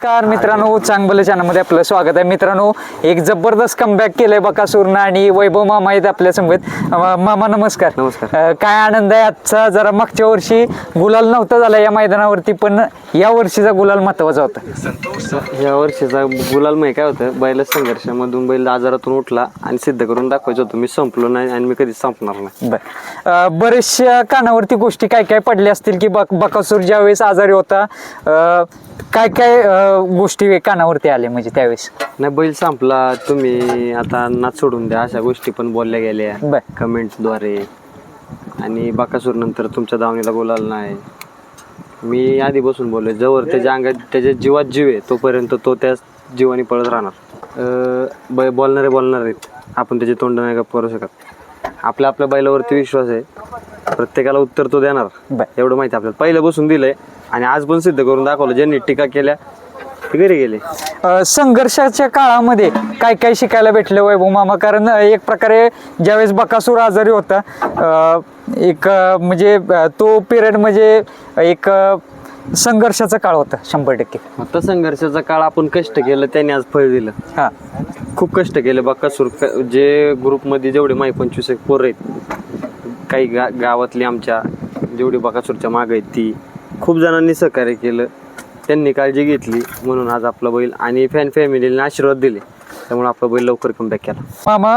नमस्कार मित्रांनो, चांगलं चॅनलमध्ये आपलं स्वागत आहे. मित्रांनो, एक जबरदस्त कमबॅक केलंय बकासूरनं आणि वैभव मामा आहेत आपल्या समवेत. मामा नमस्कार. नमस्कार. काय आनंद आहे आजचा. जरा मागच्या वर्षी गुलाल नव्हता झाला या मैदानावरती, पण या वर्षीचा गुलाल महत्वाचा होता. या वर्षीचा गुलाल माहिती काय होतं, बैल संघर्षामधून बैल आजारातून उठला आणि सिद्ध करून दाखवायचं होतं. मी संपलो नाही आणि मी कधीच संपणार नाही. बरेचशा कानावरती गोष्टी काय काय पडल्या असतील की बकासूर ज्यावेळेस आजारी होता, काय काय गोष्टी कानावरती आल्या म्हणजे त्यावेळेस. नाही, बैल संपला, तुम्ही आता नाच सोडून द्या, अशा गोष्टी पण बोलल्या गेल्या कमेंट्सद्वारे. आणि बकासूर नंतर तुमच्या दावणीला गुलाल नाही. मी आधी बसून बोललो, जवळ त्याच्या अंगात त्याच्या जीवात जीव आहे तोपर्यंत तो त्या जीवाने पळत राहणार. बोलणारे आहेत, आपण त्याचे तोंड नाही गप्प करू शकत. आपल्या बैलावरती विश्वास आहे, प्रत्येकाला उत्तर तो देणार एवढं माहिती आपल्याला. पहिलं बसून दिलंय आणि आज पण सिद्ध करून दाखवलं. ज्यांनी टीका केल्या ते घरी गेले. संघर्षाच्या काळामध्ये काय काय शिकायला भेटलं वैभव मामा? कारण एक प्रकारे ज्यावेळेस बकासूर आजारी होता, एक म्हणजे तो पिरियड म्हणजे एक संघर्षाचा काळ होता 100%. आता संघर्षाचा काळ आपण कष्ट केलं त्याने आज फळ दिलं. हा, खूप कष्ट केले बकासूर. जे ग्रुपमध्ये जेवढे 25 पोरं आहेत, काही गावातली आमच्या जेवढी बकासूरच्या माग आहेत, ती खूप जणांनी सहकार्य केलं, त्यांनी काळजी घेतली. म्हणून आज आपला बैल आणि फॅन फॅमिलीने आशीर्वाद दिले, त्यामुळे आपला बैल लवकर कमबॅक केला. मामा,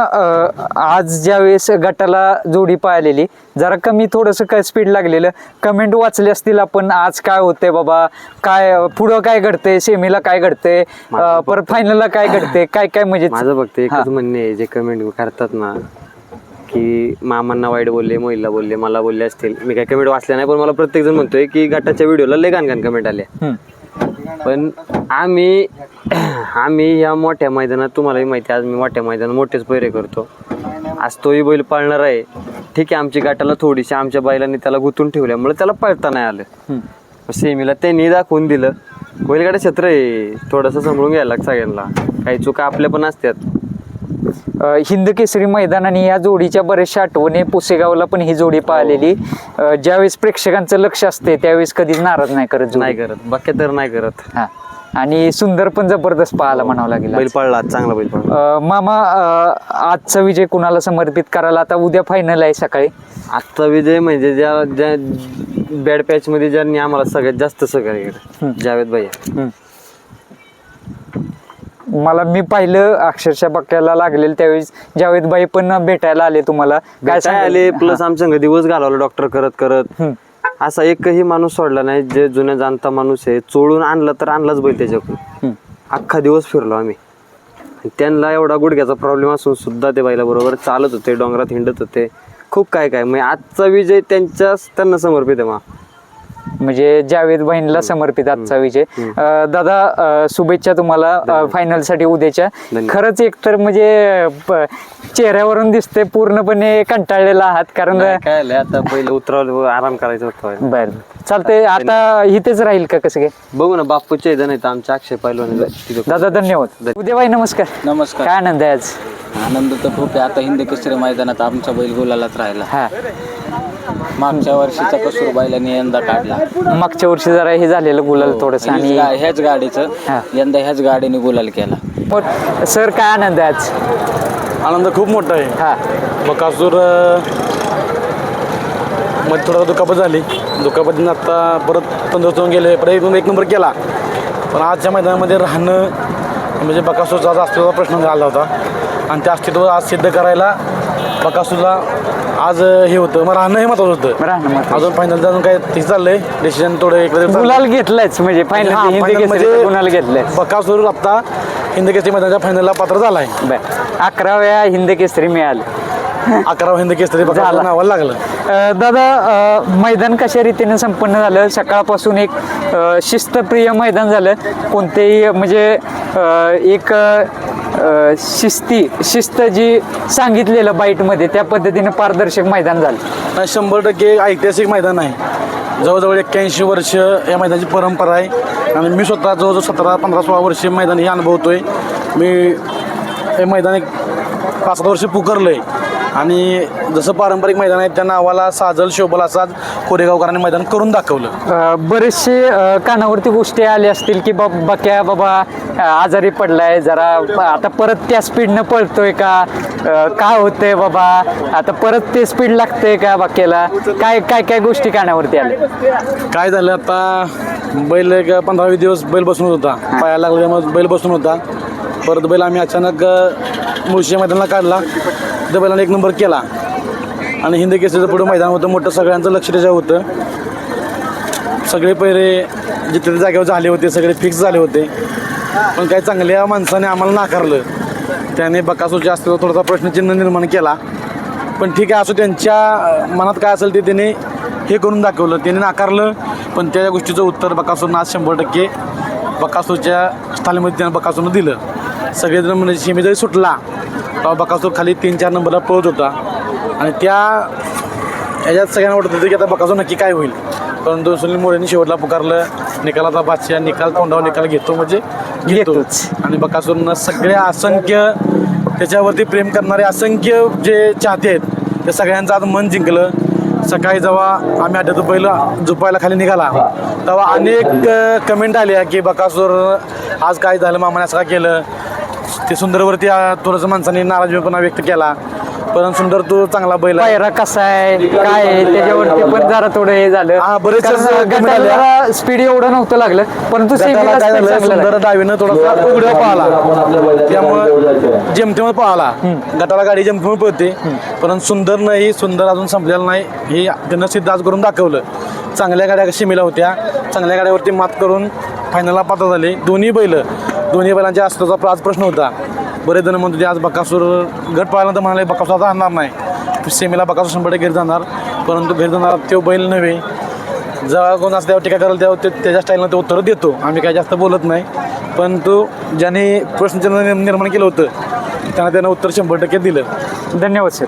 आज ज्यावेळेस गटाला जोडी पाहिलेली, जरा कमी थोडंसं काय स्पीड लागलेलं, कमेंट वाचले असतील आपण, आज काय होतंय बाबा, काय पुढं काय घडतंय, सेमीला काय घडतंय, परत फायनलला काय घडतंय, काय काय म्हणजे माझं फक्त एकच म्हणणे आहे, जे कमेंट करतात ना की मामांना वाईट बोलले, मोहिलला बोलले, मला बोलले असतील, मी काय कमेंट वाचल्या नाही, पण मला प्रत्येक जण म्हणतोय की गटाच्या व्हिडिओला लय घाण कमेंट आल्या. पण आम्ही या मोठ्या मैदानात, तुम्हालाही माहिती आहे, आज मी मोठ्या मैदानात मोठेच पैरे करतो. आज तोही बैल पाळणार आहे. ठीक आहे, आमची गाठाला थोडीशी आमच्या बैलांनी त्याला गुंतून ठेवल्यामुळे त्याला पळता नाही आलं. सेमीला त्यांनी दाखवून दिलं. बैलगाडा क्षेत्र आहे, थोडंसं समजून घ्यायला सगळ्यांना. काही चुका आपल्या पण असतात. हिंद केसरी मैदान आणि या जोडीच्या बऱ्याचशा आठवणी. पुसेगावला पण ही जोडी पाहिलेली. ज्यावेळेस प्रेक्षकांचं लक्ष असते त्यावेळेस कधीच नाराज नाही करत. बाकी तर नाही करत. हा, आणि सुंदर पण जबरदस्त पाहायला म्हणावं लागेल. बैल पळला, चांगला बैल पळला. मामा, आजचा विजय कुणाला समर्पित करायला? आता उद्या फायनल आहे सकाळी. आजचा विजय म्हणजे ज्या बॅड पॅच मध्ये ज्यांनी आम्हाला सगळ्यात जास्त सहकार्य केलं, जावेद भैया. मी पाहिलं अक्षरशः बक्याला लागलेलं त्यावेळेस जावेद भाई पण भेटायला आले तुम्हाला. काय आले, प्लस आमच्या दिवस घालवला डॉक्टर करत करत. असा एकही माणूस सोडला नाही. जे जुन्या जाणता माणूस आहे, चोळून आणला तर आणलाच बैल त्याच्याकडून. अख्खा दिवस फिरलो आम्ही. त्यांना एवढा गुडघ्याचा प्रॉब्लेम असून सुद्धा ते बैला बरोबर चालत होते, डोंगरात हिंडत होते. खूप काय काय म्हणजे आजचा विजय त्यांना समर्पित आहे. म्हणजे जावेद भाईंना समर्पित आजचा विजय. दादा, शुभेच्छा तुम्हाला फायनल साठी उद्याच्या. खरंच एकतर म्हणजे चेहऱ्यावरून दिसते पूर्णपणे कंटाळलेला आहात, कारण काय आता पहिले उतरावलं, आराम करायचा होता. बर, चालतंय. आता इथेच राहील का कसं काय बघू ना. बापूच्या इथं नाही तर आमच्या अक्षय पैलवान. दादा धन्यवाद. उद्या भाई नमस्कार. नमस्कार. काय आनंद आहे आज? आनंद तर खूप आहे. आता हिंद केसरी मैदानात आमचा बैल गुलालात राहिला. हा, मागच्या वर्षीचा कसूर बैलाने यंदा काढला. मागच्या वर्षी जरा हे झालेलं गुलाल थोडस, आणि ह्याच गाडीचं यंदा ह्याच गाडीने गुलाल केला. सर, काय आनंद आहे आज? आनंद खूप मोठा आहे. हा, बकासूर मध्ये थोडा दुखापत झाली. दुखापतीने आता परत तंदुरुस्त होऊन गेले, परत एक नंबर केला. पण आजच्या मैदानामध्ये राहणं म्हणजे बकासूरचा आज अस्तित्वाचा प्रश्न झाला होता, आणि त्या अस्तित्व आज सिद्ध करायला बकासूरला आज हे होतं. मग राहणं हे महत्वाचं होतं. अजून फायनल अजून काय ठीक चाललंय. डिसिजन थोडं गुलाल घेतलायच म्हणजे फायनल म्हणजे गुलाल घेतलाय. बकासूर आता हिंद केसरी मैदानाच्या फायनलला पात्र झाला आहे. 11व्या हिंद केसरी मिळाले. 11वा हिंद केसरी बकासूर नावाला लागलं. दादा, मैदान कशा रीतीने संपन्न झालं? सकाळपासून एक शिस्तप्रिय मैदान झालं. कोणतेही म्हणजे एक शिस्त जी सांगितलेलं बाईटमध्ये त्या पद्धतीने पारदर्शक मैदान झालं. 100% ऐतिहासिक मैदान आहे. जवळजवळ 81 वर्ष या मैदानाची परंपरा आहे, आणि मी स्वतः जवळजवळ 17-15-16 वर्ष मैदान हे अनुभवतोय. मी हे मैदान एक 5-7 वर्ष पुकारलं आहे. आणि जसं पारंपरिक मैदान आहे त्या नावाला साजल शोभल असाच कोरेगावकरांनी मैदान करून दाखवलं. बरेचसे कानावरती गोष्टी आल्या असतील की बक्या बाबा आजारी पडलाय जरा आता परत त्या स्पीडनं पळतोय का काय होतंय बाबा आता परत ते स्पीड लागतंय का बक्याला काय काय काय गोष्टी कानावरती आल्या. काय झालं आता बैल एक 15-20 दिवस बैल बसून होता, पायाला लागल्यामुळे बैल बसून होता. परत बैल आम्ही अचानक मुळशी मैदानाला काढला, त्या बैलाने 1 नंबर केला आणि हिंद केसरीचं पुढं मैदान होतं मोठं, सगळ्यांचं लक्ष त्याच्यावर होतं. सगळे पहिरे जिथे जागेवर झाले होते सगळे फिक्स झाले होते, पण काही चांगल्या माणसाने आम्हाला नाकारलं. त्याने बकासूरच्या अस्तित्वावर थोडासा प्रश्नचिन्ह निर्माण केला. पण ठीक आहे, असं त्यांच्या मनात काय असेल ते त्याने हे करून दाखवलं, त्याने नाकारलं. पण त्या गोष्टीचं उत्तर बकासूरनं आज 100% बकासूरच्या स्थानामध्ये त्यानं बकासूरनं दिलं. सगळेजण म्हणजे शेमी जरी सुटला तेव्हा बकासूर खाली 3-4 नंबरला पळत होता आणि त्या ह्याच्यात सगळ्यांना वाटत होतं की आता बकासूर नक्की काय होईल. परंतु सुनील मोरेंनी शेवटला पुकारलं, निकालाचा बादशाह निकाल तोंडावर निकाल घेतो म्हणजे घेतोच. आणि बकासूरनं सगळ्या असंख्य त्याच्यावरती प्रेम करणारे असंख्य जे चाहते आहेत त्या सगळ्यांचं आज मन जिंकलं. सकाळी जेव्हा आम्ही अड्ड्यात झोपायला खाली निघाला तेव्हा अनेक कमेंट आल्या की बकासूर आज काय झालं, मामाने असं का केलं. ते सुंदरवरती थोडंसं माणसाने नाराजीपणा व्यक्त केला. परंतु सुंदर तू चांगला बैल आहे. पायरा कसा आहे काय आहे त्याच्यावरती पण जरा थोडं हे झालं. हा, बरेचसे कारण comment आले. गटाला स्पीड एवढं नव्हतं लागलं परंतु गटाला सेमीला काय speed झालं, चांगलं सुंदर लागलं. डावीनं थोडासा उघड्या पळाला, त्यामुळं जेमतेम पळाला. गटाला गाडी जेमतेम पळते, परंतु सुंदर अजून संपलेला नाही हे त्यानं सिद्ध आज करून दाखवलं. चांगल्या गाड्या शिमेला होत्या, चांगल्या गाड्यावरती मात करून फायनलला पात्र झाले. दोन्ही बैलांच्या अस्तित्वाचा आज प्रश्न होता. बरेच जण म्हणतो ते आज बकासूर गट पाळल्यानंतर म्हणाले बकासूर आता आणणार नाही, सेमीला बकासूर 100% घरी जाणार. परंतु घरी जाणार तो बैल नव्हे. जेव्हा कोण असं त्यावर टीका करेल तेव्हा त्याच्या स्टाईलनं ते उत्तरं देतो. आम्ही काही जास्त बोलत नाही, परंतु ज्याने प्रश्नचिन्ह निर्माण केलं होतं त्यानं उत्तर 100% दिलं. धन्यवाद सर.